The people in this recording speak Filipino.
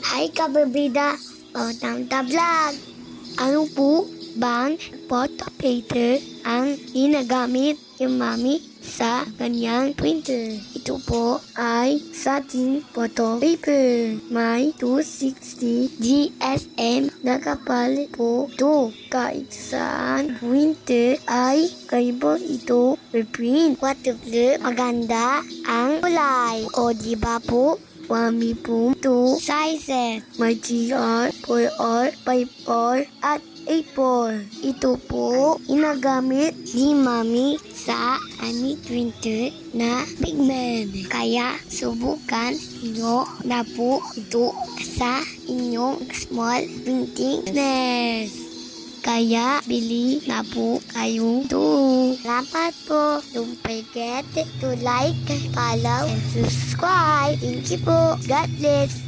Hi kababida, welcome to vlog. Ano po bang photo paper ang ginagamit ni Mami sa kanyang printer? Ito po ay satin photo paper. May 260 GSM na kapal po ito. Kahit saan printer ay kaiba ito reprint. Waterproof, maganda ang kulay. O diba po? Mami po 2 sizes. May 3R, 4R, 5R, at 8R. Ito po inagamit ni Mami sa ani printer na pigment. Kaya subukan nyo na po ito sa inyong small printing business. Kaya bili na po kayo ito. Salamat po. Don't forget to like, follow, and subscribe. Thank you po. God bless.